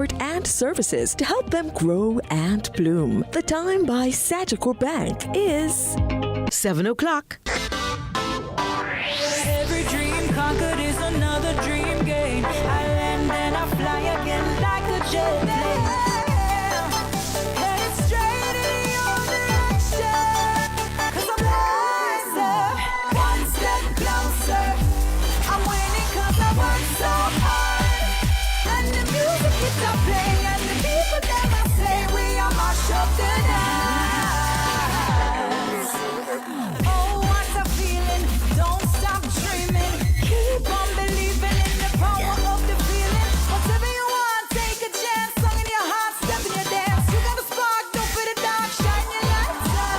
and services to help them grow and bloom. The time by Sagicor Bank is 7 o'clock. Every dream conquered is another dream gained. I land and I fly again like a jet plane. Headed straight in your direction. 'Cause I'm wiser, one step closer. I'm winning 'cause I work so hard. And the music keeps on playing, and the people never say we are march up the night. Oh, what a feeling! Don't stop dreaming. Keep on believing in the power of the feeling. Whatever you want, take a chance. Song in your heart, step in your dance. You got a spark, don't fit it down. Shine your lights on.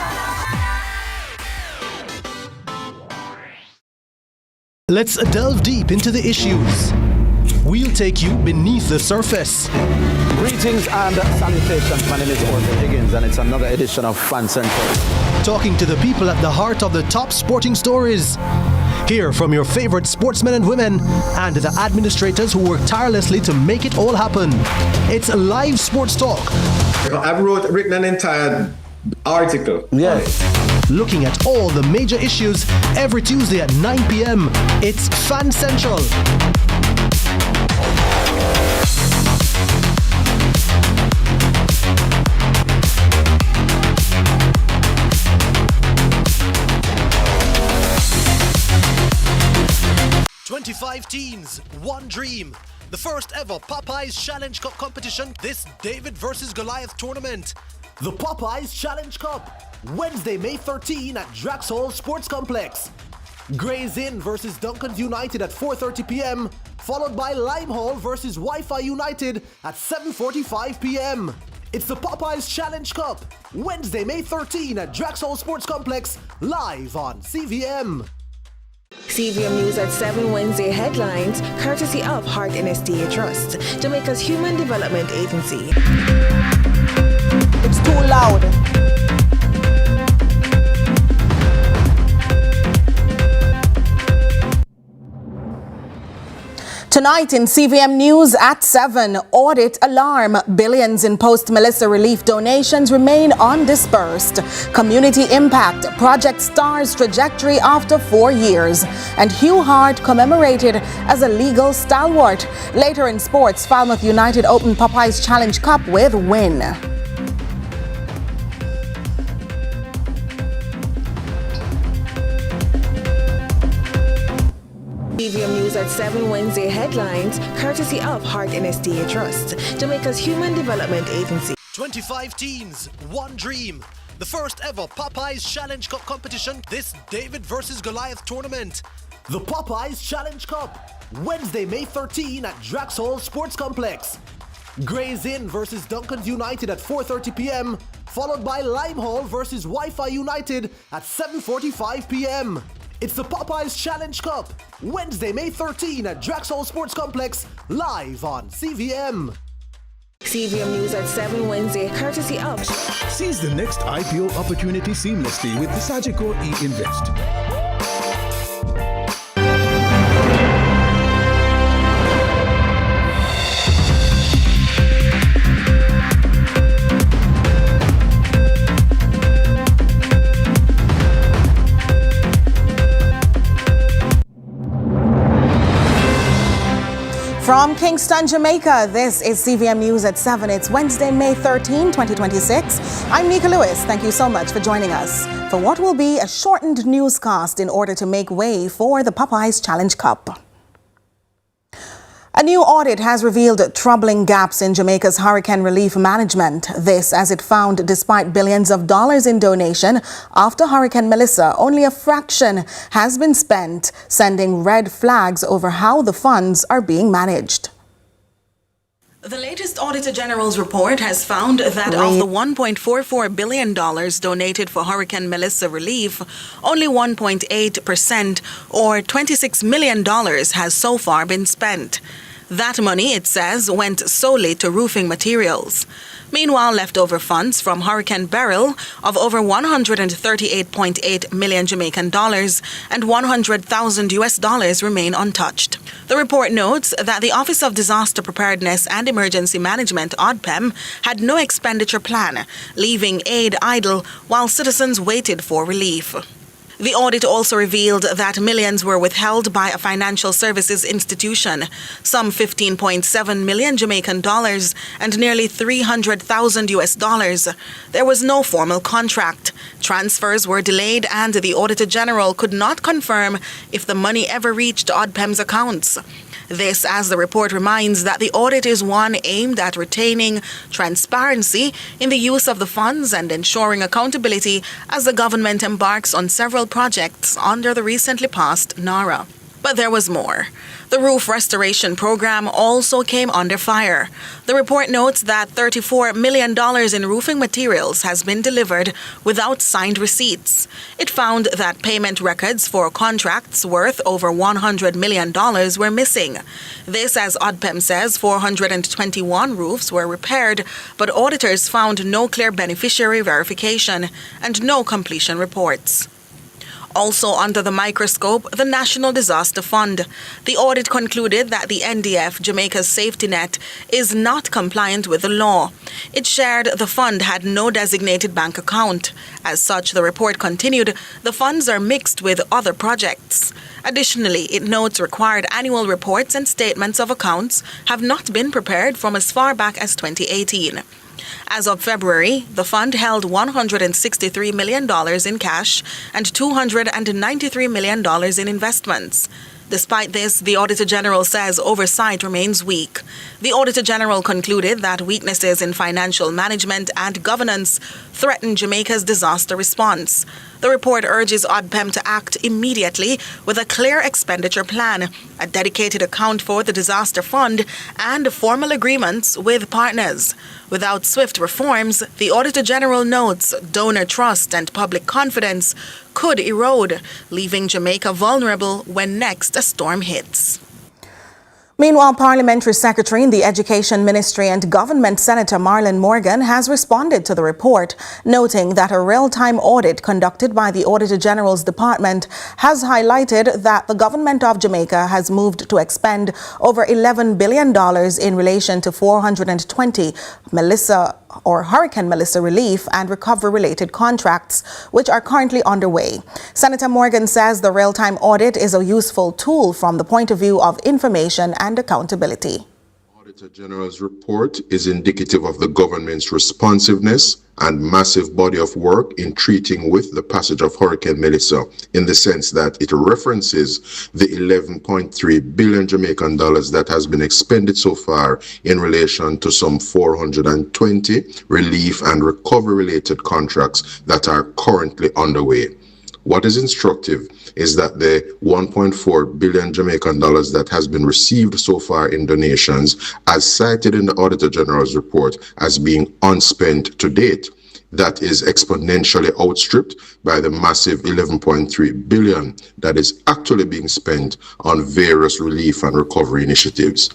Let's delve deep into the issues. We'll take you beneath the surface. Greetings and salutations. My name is Orville Higgins, and it's another edition of Fan Central. Talking to the people at the heart of the top sporting stories. Hear from your favorite sportsmen and women and the administrators who work tirelessly to make it all happen. It's live sports talk. I've written an entire article. Yes. Looking at all the major issues every Tuesday at 9 p.m. It's Fan Central. "25 teams, one dream." The first ever Popeye's Challenge Cup competition, this David versus Goliath tournament. The Popeye's Challenge Cup, Wednesday, May 13 at Draxhall Sports Complex. Gray's Inn versus Duncan's United at 4:30 p.m., followed by Limehall versus Wi-Fi United at 7:45 p.m. It's the Popeye's Challenge Cup, Wednesday, May 13 at Draxhall Sports Complex, live on CVM. CVM News at 7 Wednesday headlines, courtesy of Hart NSTA Trust, Jamaica's Human Development Agency. It's too loud. Tonight in CVM News at 7, audit alarm. Billions in post-Melissa relief donations remain undisbursed. Community impact. Project Star's trajectory after 4 years. And Hugh Hart commemorated as a legal stalwart. Later in sports, Falmouth United opened Popeye's Challenge Cup with win. CVM News at 7 Wednesday headlines, courtesy of Hart NSTA Trust, Jamaica's Human Development Agency. 25 teams, one dream. The first ever Popeye's Challenge Cup competition, this David versus Goliath tournament. The Popeye's Challenge Cup, Wednesday, May 13 at Draxhall Sports Complex. Gray's Inn versus Duncan's United at 4:30 p.m., followed by Limehall versus Wi-Fi United at 7:45 p.m. It's the Popeye's Challenge Cup, Wednesday, May 13 at Draxhall Sports Complex, live on CVM. CVM News at 7 Wednesday, courtesy of. Seize the next IPO opportunity seamlessly with the Sagicor e-Invest. From Kingston, Jamaica, this is CVM News at 7. It's Wednesday, May 13, 2026. I'm Nika Lewis. Thank you so much for joining us for what will be a shortened newscast in order to make way for the Popeye's Challenge Cup. A new audit has revealed troubling gaps in Jamaica's hurricane relief management. This as it found despite billions of dollars in donation after Hurricane Melissa, only a fraction has been spent, sending red flags over how the funds are being managed. The latest Auditor General's report has found that of the $1.44 billion donated for Hurricane Melissa relief, only 1.8% or $26 million has so far been spent. That money, it says, went solely to roofing materials. Meanwhile, leftover funds from Hurricane Beryl of over 138.8 million Jamaican dollars and 100,000 US dollars remain untouched. The report notes that the Office of Disaster Preparedness and Emergency Management, ODPEM, had no expenditure plan, leaving aid idle while citizens waited for relief. The audit also revealed that millions were withheld by a financial services institution, some 15.7 million Jamaican dollars and nearly 300,000 US dollars. There was no formal contract. Transfers were delayed and the Auditor General could not confirm if the money ever reached ODPEM's accounts. This, as the report reminds, that the audit is one aimed at retaining transparency in the use of the funds and ensuring accountability as the government embarks on several projects under the recently passed NARA. But there was more. The roof restoration program also came under fire. The report notes that $34 million in roofing materials has been delivered without signed receipts. It found that payment records for contracts worth over $100 million were missing. This, as ODPEM says, 421 roofs were repaired, but auditors found no clear beneficiary verification and no completion reports. Also under the microscope, the National Disaster Fund. The audit concluded that the NDF, Jamaica's safety net, is not compliant with the law. It shared the fund had no designated bank account. As such, the report continued, the funds are mixed with other projects. Additionally, it notes required annual reports and statements of accounts have not been prepared from as far back as 2018. As of February, the fund held $163 million in cash and $293 million in investments. Despite this, the Auditor General says oversight remains weak. The Auditor General concluded that weaknesses in financial management and governance threaten Jamaica's disaster response. The report urges ODPEM to act immediately with a clear expenditure plan, a dedicated account for the disaster fund, and formal agreements with partners. Without swift reforms, the Auditor General notes donor trust and public confidence could erode, leaving Jamaica vulnerable when next a storm hits. Meanwhile, Parliamentary Secretary in the Education Ministry and Government Senator Marlon Morgan has responded to the report, noting that a real-time audit conducted by the Auditor General's Department has highlighted that the government of Jamaica has moved to expend over $11 billion in relation to 420 Hurricane Melissa relief and recovery-related contracts, which are currently underway. Senator Morgan says the real-time audit is a useful tool from the point of view of information and accountability. Auditor General's report is indicative of the government's responsiveness and massive body of work in treating with the passage of Hurricane Melissa, in the sense that it references the 11.3 billion Jamaican dollars that has been expended so far in relation to some 420 relief and recovery related contracts that are currently underway. What is instructive is that the 1.4 billion Jamaican dollars that has been received so far in donations, as cited in the Auditor General's report as being unspent to date, that is exponentially outstripped by the massive 11.3 billion that is actually being spent on various relief and recovery initiatives.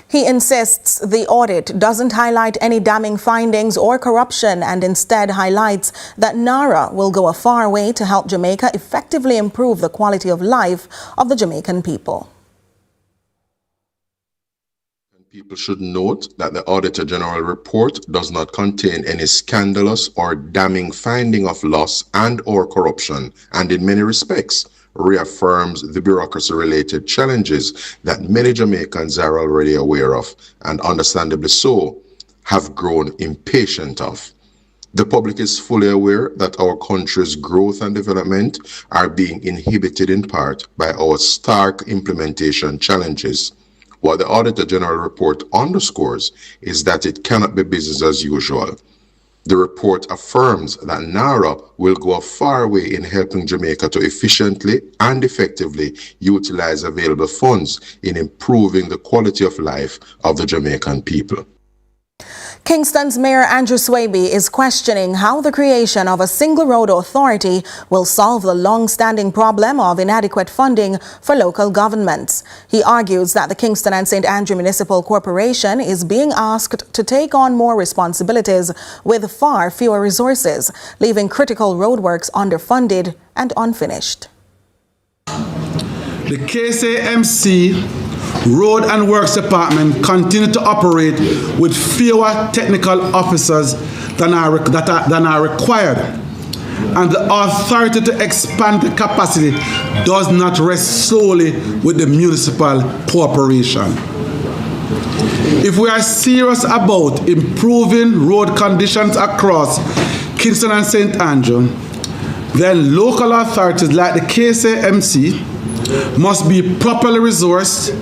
He insists the audit doesn't highlight any damning findings or corruption and instead highlights that NARA will go a far way to help Jamaica effectively improve the quality of life of the Jamaican people. People should note that the Auditor General report does not contain any scandalous or damning finding of loss and or corruption, and in many respects reaffirms the bureaucracy-related challenges that many Jamaicans are already aware of, and understandably so, have grown impatient of. The public is fully aware that our country's growth and development are being inhibited in part by our stark implementation challenges. What the Auditor General report underscores is that it cannot be business as usual. The report affirms that NARA will go a far way in helping Jamaica to efficiently and effectively utilize available funds in improving the quality of life of the Jamaican people. Kingston's Mayor Andrew Swaby is questioning how the creation of a single road authority will solve the long-standing problem of inadequate funding for local governments. He argues that the Kingston and St. Andrew Municipal Corporation is being asked to take on more responsibilities with far fewer resources, leaving critical roadworks underfunded and unfinished. The KSAMC Road and Works Department continue to operate with fewer technical officers than are required, and the authority to expand the capacity does not rest solely with the municipal corporation. If we are serious about improving road conditions across Kingston and St. Andrew, then local authorities like the KSAMC must be properly resourced,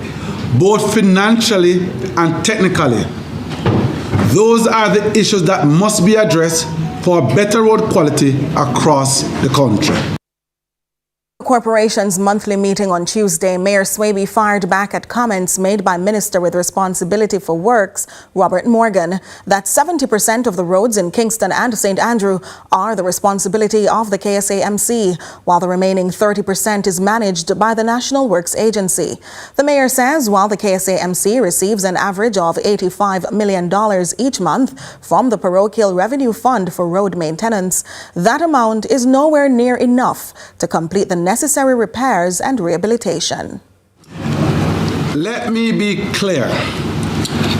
both financially and technically. Those are the issues that must be addressed for better road quality across the country. The corporation's monthly meeting on Tuesday, Mayor Swaby fired back at comments made by Minister with responsibility for works, Robert Morgan, that 70% of the roads in Kingston and St. Andrew are the responsibility of the KSAMC, while the remaining 30% is managed by the National Works Agency. The mayor says while the KSAMC receives an average of $85 million each month from the parochial revenue fund for road maintenance, that amount is nowhere near enough to complete the necessary repairs and rehabilitation. Let me be clear.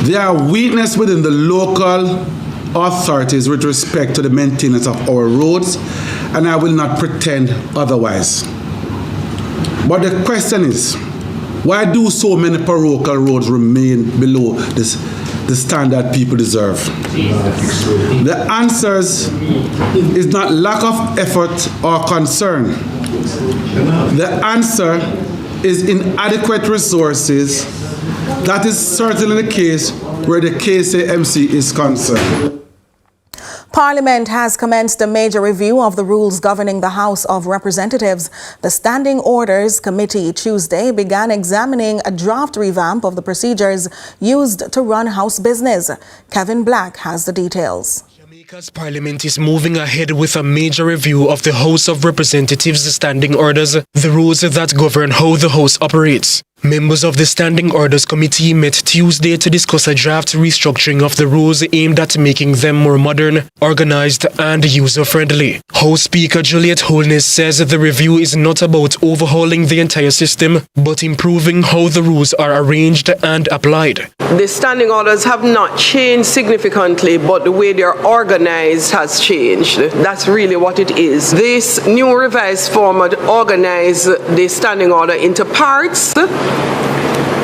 There are weaknesses within the local authorities with respect to the maintenance of our roads, and I will not pretend otherwise. But the question is, why do so many parochial roads remain below the standard people deserve? The answer is not lack of effort or concern. The answer is inadequate resources. That is certainly the case where the KSAMC is concerned. Parliament has commenced a major review of the rules governing the House of Representatives. The Standing Orders Committee Tuesday began examining a draft revamp of the procedures used to run House business. Kevin Black has the details. Jamaica's Parliament is moving ahead with a major review of the House of Representatives Standing Orders, the rules that govern how the House operates. Members of the Standing Orders Committee met Tuesday to discuss a draft restructuring of the rules aimed at making them more modern, organized, and user-friendly. House Speaker Juliet Holness says the review is not about overhauling the entire system, but improving how the rules are arranged and applied. The standing orders have not changed significantly, but the way they're organized has changed. That's really what it is. This new revised format organizes the standing order into parts,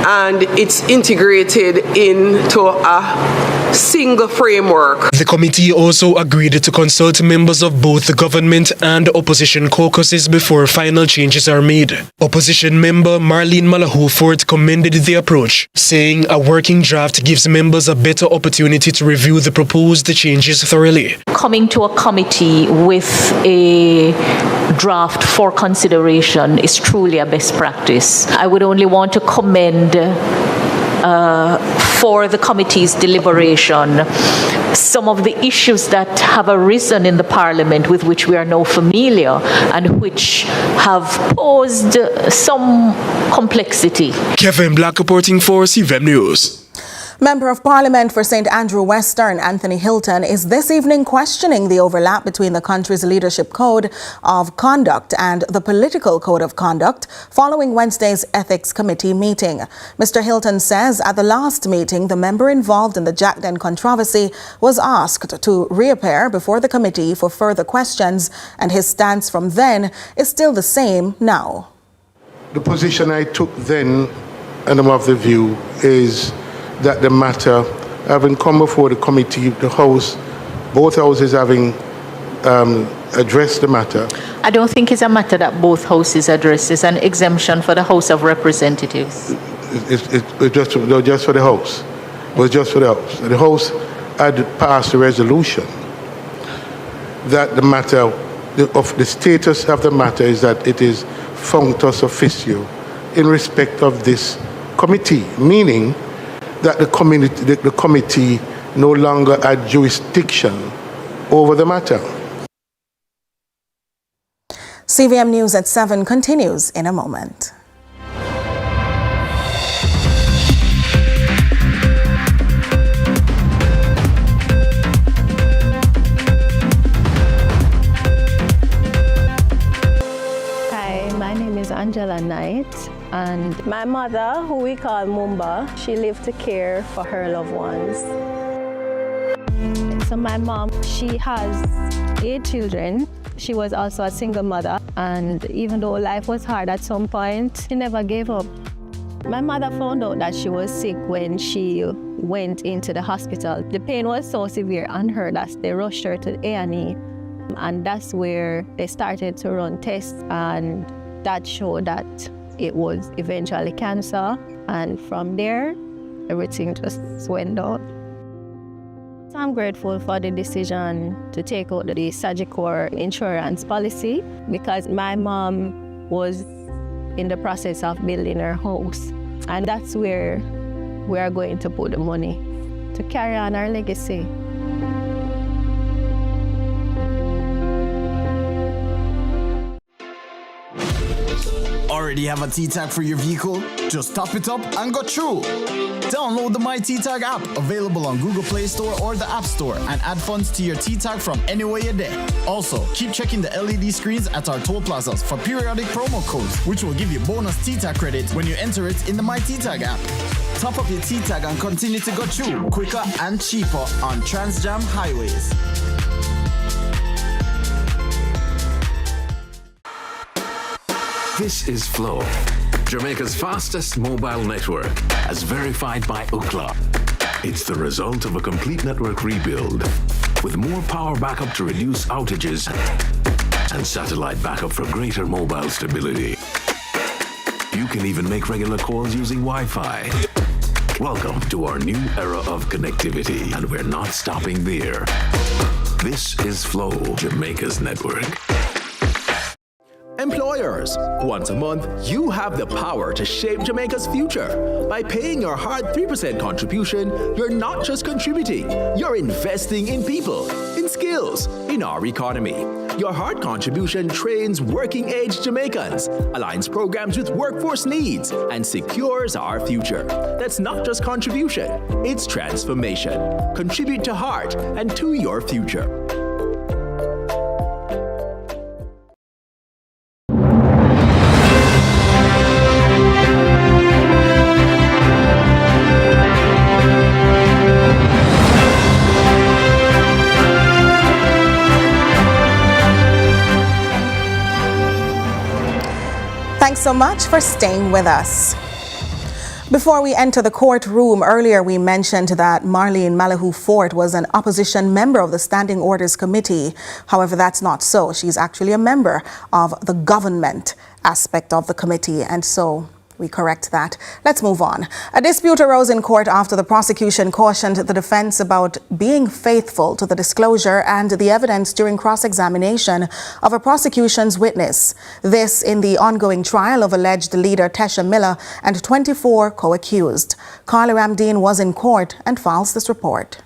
and it's integrated into a single framework. The committee also agreed to consult members of both the government and opposition caucuses before final changes are made. Opposition member Marlene Malahou-Fort commended the approach, saying a working draft gives members a better opportunity to review the proposed changes thoroughly. Coming to a committee with a draft for consideration is truly a best practice. I would only want to commend for the committee's deliberation some of the issues that have arisen in the Parliament with which we are now familiar and which have posed some complexity. Kevin Black reporting for CVM News. Member of Parliament for St. Andrew Western, Anthony Hilton, is this evening questioning the overlap between the country's leadership code of conduct and the political code of conduct following Wednesday's Ethics Committee meeting. Mr. Hilton says at the last meeting, the member involved in the Jack Den controversy was asked to reappear before the committee for further questions, and his stance from then is still the same now. The position I took then, and I'm of the view, is that the matter, having come before the committee, the House, both houses having addressed the matter. I don't think it's a matter that both houses address. It's an exemption for the House of Representatives. It's just for the House. It was just for the House. The House had passed a resolution that the matter, of the status of the matter is that it is functus officio in respect of this committee, meaning that the committee no longer had jurisdiction over the matter. CVM News at 7 continues in a moment. Angela Knight, and my mother, who we call Mumba, she lived to care for her loved ones. So my mom, she has 8 children. She was also a single mother, and even though life was hard at some point, she never gave up. My mother found out that she was sick when she went into the hospital. The pain was so severe on her that they rushed her to A&E, and that's where they started to run tests, and that showed that it was eventually cancer, and from there, everything just went down. So I'm grateful for the decision to take out the Sagicor insurance policy, because my mom was in the process of building her house, and that's where we are going to put the money to carry on our legacy. Already have a T-Tag for your vehicle? Just top it up and go through. Download the My T-Tag app, available on Google Play Store or the App Store, and add funds to your T-Tag from anywhere you're there. Also, keep checking the LED screens at our toll plazas for periodic promo codes, which will give you bonus T-Tag credit when you enter it in the My T-Tag app. Top up your T-Tag and continue to go through quicker and cheaper on Transjam highways. This is Flow, Jamaica's fastest mobile network, as verified by Ookla. It's the result of a complete network rebuild, with more power backup to reduce outages and satellite backup for greater mobile stability. You can even make regular calls using Wi-Fi. Welcome to our new era of connectivity, and we're not stopping there. This is Flow, Jamaica's network. Employers, once a month, you have the power to shape Jamaica's future. By paying your hard 3% contribution, you're not just contributing, you're investing in people, in skills, in our economy. Your hard contribution trains working-age Jamaicans, aligns programs with workforce needs, and secures our future. That's not just contribution, it's transformation. Contribute to heart and to your future. Thanks so much for staying with us. Before we enter the courtroom, earlier we mentioned that Marlene Malahoo Fort was an opposition member of the Standing Orders Committee. However, that's not so. She's actually a member of the government aspect of the committee, and so we correct that. Let's move on. A dispute arose in court after the prosecution cautioned the defense about being faithful to the disclosure and the evidence during cross-examination of a prosecution's witness. This in the ongoing trial of alleged leader Tesha Miller and 24 co-accused. Carla Ramdeen was in court and files this report.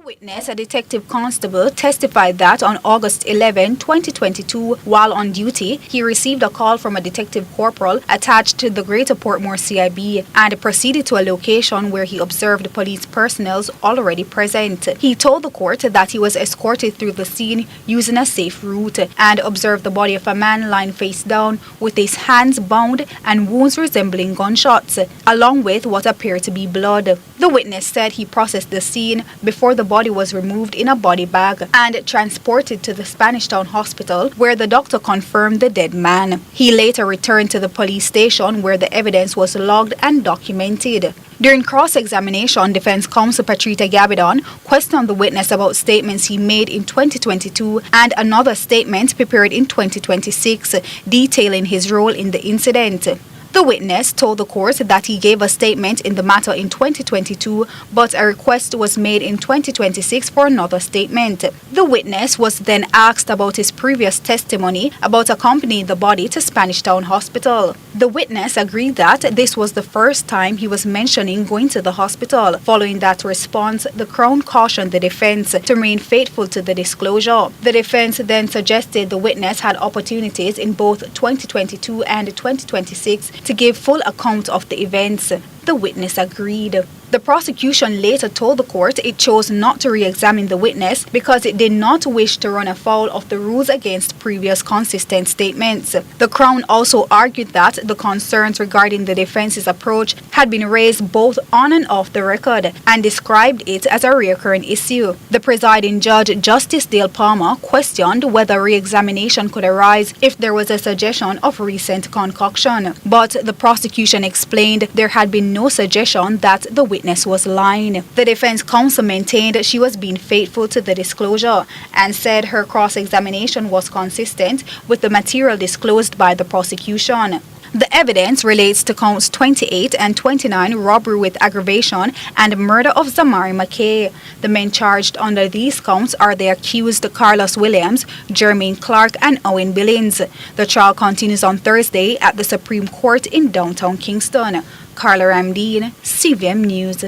Witness, a detective constable, testified that on August 11, 2022, while on duty, he received a call from a detective corporal attached to the Greater Portmore CIB and proceeded to a location where he observed police personnel already present. He told the court that he was escorted through the scene using a safe route and observed the body of a man lying face down with his hands bound and wounds resembling gunshots, along with what appeared to be blood. The witness said he processed the scene before the body was removed in a body bag and transported to the Spanish Town Hospital, where the doctor confirmed the dead man. He later returned to the police station where the evidence was logged and documented. During cross-examination, defense counsel Patrita Gabidon questioned the witness about statements he made in 2022 and another statement prepared in 2026 detailing his role in the incident. The witness told the court that he gave a statement in the matter in 2022, but a request was made in 2026 for another statement. The witness was then asked about his previous testimony about accompanying the body to Spanish Town Hospital. The witness agreed that this was the first time he was mentioning going to the hospital. Following that response, the Crown cautioned the defense to remain faithful to the disclosure. The defense then suggested the witness had opportunities in both 2022 and 2026 to give full account of the events. The witness agreed. The prosecution later told the court it chose not to re-examine the witness because it did not wish to run afoul of the rules against previous consistent statements. The Crown also argued that the concerns regarding the defense's approach had been raised both on and off the record and described it as a recurring issue. The presiding judge, Justice Dale Palmer, questioned whether re-examination could arise if there was a suggestion of recent concoction. But the prosecution explained there had been no suggestion that the witness was lying. The defense counsel maintained she was being faithful to the disclosure and said her cross-examination was consistent with the material disclosed by the prosecution. The evidence relates to counts 28 and 29, robbery with aggravation and murder of Zamari McKay. The men charged under these counts are the accused Carla Williams, Jermaine Clark and Owen Billings. The trial continues on Thursday at the Supreme Court in downtown Kingston. Carla, Ramdeen, CVM News.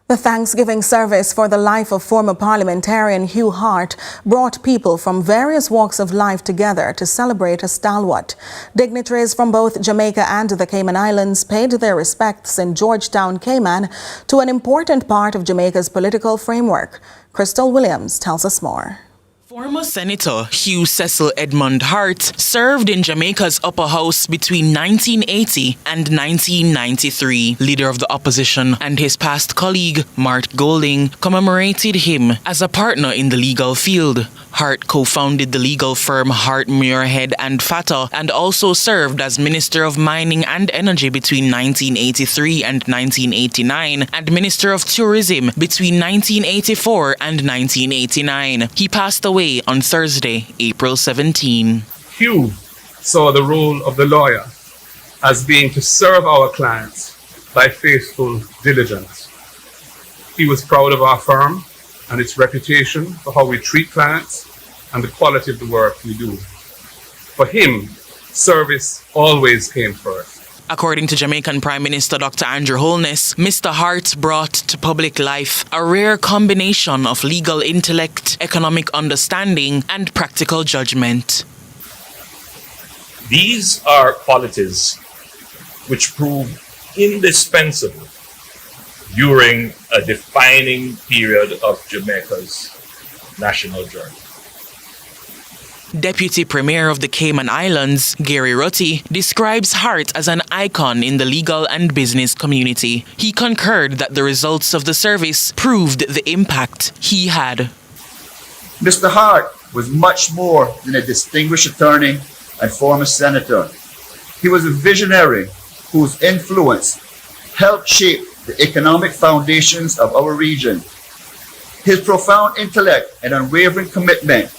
The Thanksgiving service for the life of former parliamentarian Hugh Hart brought people from various walks of life together to celebrate a stalwart. Dignitaries from both Jamaica and the Cayman Islands paid their respects in Georgetown, Cayman, to an important part of Jamaica's political framework. Krystol Williams tells us more. Former Senator Hugh Cecil Edmund Hart served in Jamaica's upper house between 1980 and 1993. Leader of the opposition and his past colleague, Mart Golding, commemorated him as a partner in the legal field. Hart co-founded the legal firm Hart, Muirhead and Fatta and also served as Minister of Mining and Energy between 1983 and 1989 and Minister of Tourism between 1984 and 1989. He passed away on Thursday, April 17. Hugh saw the role of the lawyer as being to serve our clients by faithful diligence. He was proud of our firm and its reputation for how we treat clients and the quality of the work we do. For him, service always came first. According to Jamaican Prime Minister Dr. Andrew Holness, Mr. Hart brought to public life a rare combination of legal intellect, economic understanding, and practical judgment. These are qualities which proved indispensable during a defining period of Jamaica's national journey. Deputy Premier of the Cayman Islands, Gary Rutty, describes Hart as an icon in the legal and business community. He concurred that the results of the service proved the impact he had. Mr. Hart was much more than a distinguished attorney and former senator. He was a visionary whose influence helped shape the economic foundations of our region. His profound intellect and unwavering commitment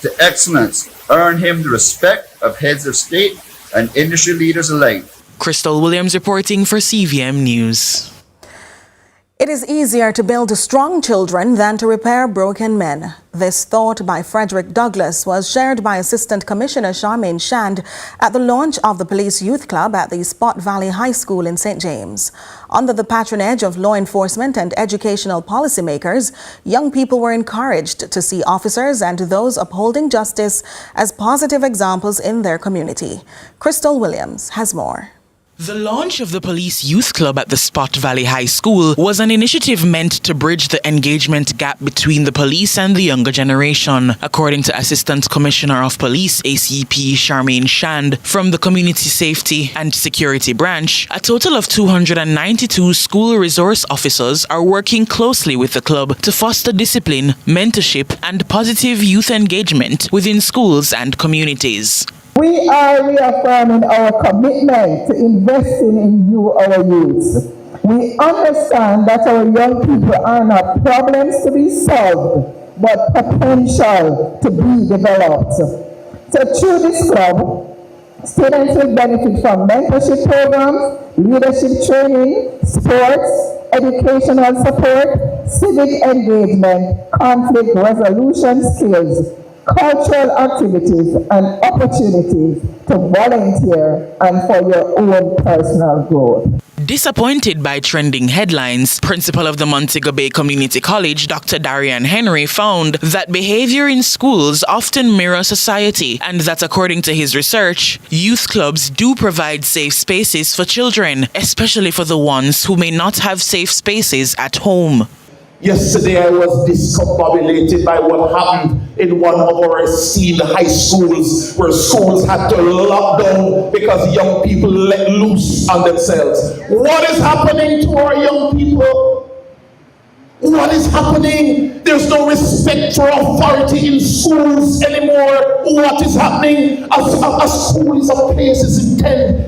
to excellence earned him the respect of heads of state and industry leaders alike. Krystol Williams reporting for CVM News. It is easier to build strong children than to repair broken men. This thought by Frederick Douglass was shared by Assistant Commissioner Charmaine Shand at the launch of the Police Youth Club at the Spot Valley High School in St. James. Under the patronage of law enforcement and educational policymakers, young people were encouraged to see officers and those upholding justice as positive examples in their community. Krystol Williams has more. The launch of the Police Youth Club at the Spot Valley High School was an initiative meant to bridge the engagement gap between the police and the younger generation. According to Assistant Commissioner of Police ACP Charmaine Shand from the Community Safety and Security Branch, a total of 292 school resource officers are working closely with the club to foster discipline, mentorship, and positive youth engagement within schools and communities. We are reaffirming our commitment to investing in you, our youths. We understand that our young people are not problems to be solved, but potential to be developed. So through this club, Students will benefit from mentorship programs, leadership training, sports, educational support, civic engagement, conflict resolution skills, cultural activities, and opportunities to volunteer and for your own personal growth. Disappointed by trending headlines, Principal of the Montego Bay Community College, Dr. Darian Henry, found that behavior in schools often mirror society and that, according to his research, youth clubs do provide safe spaces for children, especially for the ones who may not have safe spaces at home. Yesterday I was discombobulated by what happened in one of our esteemed high schools, where schools had to lock down because young people let loose on themselves. What is happening to our young people? What is happening? There's no respect for authority in schools anymore. What is happening? A school is a place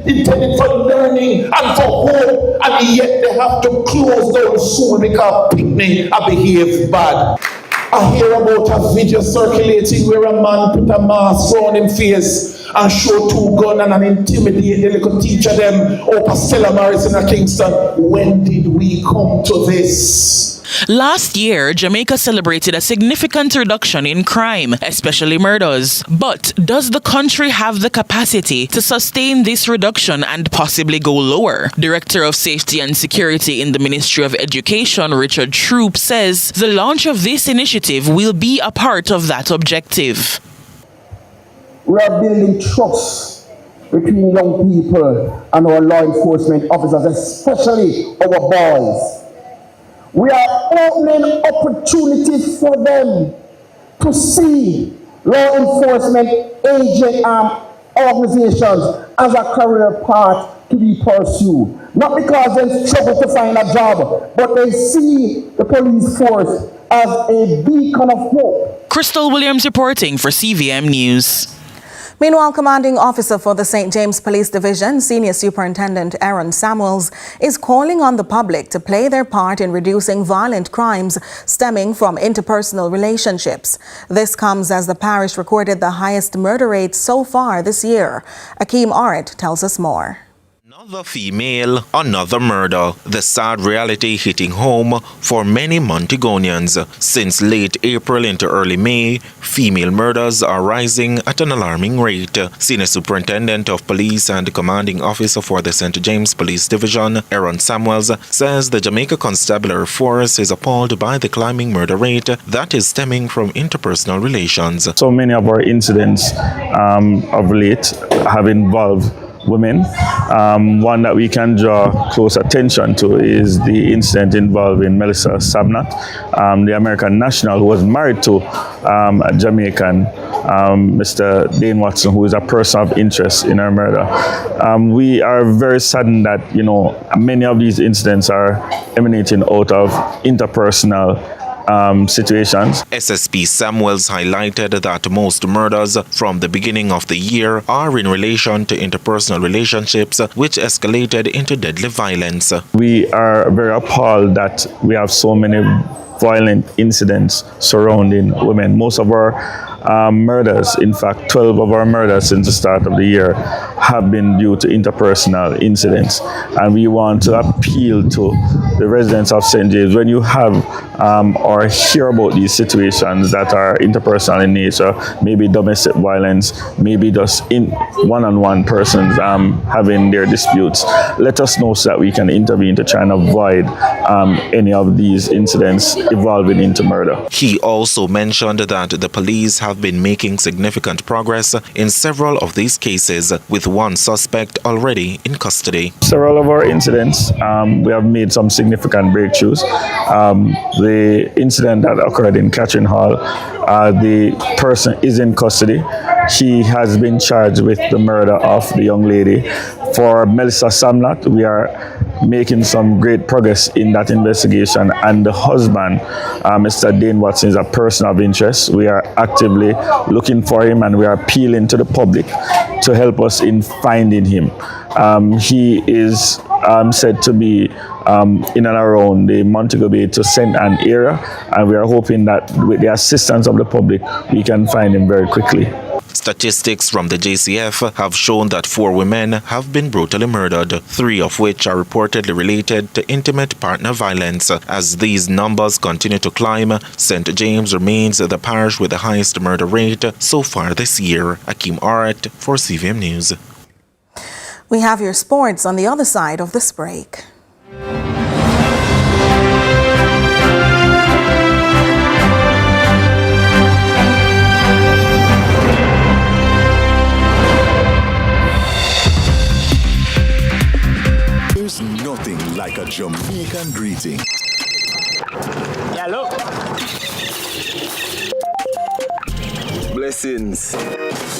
intended for learning and for hope, and yet they have to close down school because picnic behave bad. I hear about a video circulating where a man put a mask on his face and show two guns and intimidate the little teacher them over Stella Maris in Kingston. When did we come to this? Last year, Jamaica celebrated a significant reduction in crime, especially murders. But does the country have the capacity to sustain this reduction and possibly go lower? Director of Safety and Security in the Ministry of Education, Richard Troop, says the launch of this initiative will be a part of that objective. We are building trust between young people and our law enforcement officers, especially our boys. We are opening opportunities for them to see law enforcement agent organizations as a career path to be pursued. Not because they struggle to find a job, but they see the police force as a beacon of hope. Krystol Williams reporting for CVM News. Meanwhile, Commanding Officer for the St. James Police Division, Senior Superintendent Eron Samuels, is calling on the public to play their part in reducing violent crimes stemming from interpersonal relationships. This comes as the parish recorded the highest murder rate so far this year. Hugh Hart tells us more. Another female, another murder. The sad reality hitting home for many Montegonians. Since late April into early May, female murders are rising at an alarming rate. Senior Superintendent of Police and Commanding Officer for the St. James Police Division, Eron Samuels, says the Jamaica Constabulary Force is appalled by the climbing murder rate that is stemming from interpersonal relations. So many of our incidents of late have involved women. One that we can draw close attention to is the incident involving Melissa Sabnat, the American national who was married to a Jamaican, Mr. Dane Watson, who is a person of interest in her murder. We are very saddened that, many of these incidents are emanating out of interpersonal situations. SSP Samuels highlighted that most murders from the beginning of the year are in relation to interpersonal relationships, which escalated into deadly violence. We are very appalled that we have so many violent incidents surrounding women. Most of our murders, in fact 12 of our murders since the start of the year, have been due to interpersonal incidents. And we want to appeal to the residents of St. James, when you have or hear about these situations that are interpersonal in nature, maybe domestic violence, maybe just in one-on-one persons having their disputes, let us know so that we can intervene to try and avoid any of these incidents evolving into murder. He also mentioned that the police have been making significant progress in several of these cases, with one suspect already in custody. Several of our incidents, we have made some significant breakthroughs. The incident that occurred in Catherine Hall, the person is in custody. He has been charged with the murder of the young lady. For Melissa Samnat, we are making some great progress in that investigation, and the husband, Mr. Dane Watson, is a person of interest. We are actively looking for him, and we are appealing to the public to help us in finding him. He is said to be in and around the Montego Bay to St. Ann area, and we are hoping that with the assistance of the public, we can find him very quickly. Statistics from the JCF have shown that 4 women have been brutally murdered, 3 of which are reportedly related to intimate partner violence. As these numbers continue to climb, St. James remains the parish with the highest murder rate so far this year. Hugh Hart for CVM News. We have your sports on the other side of this break. There's nothing like a Jamaican greeting. Hello. Blessings.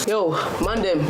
Yo, man them.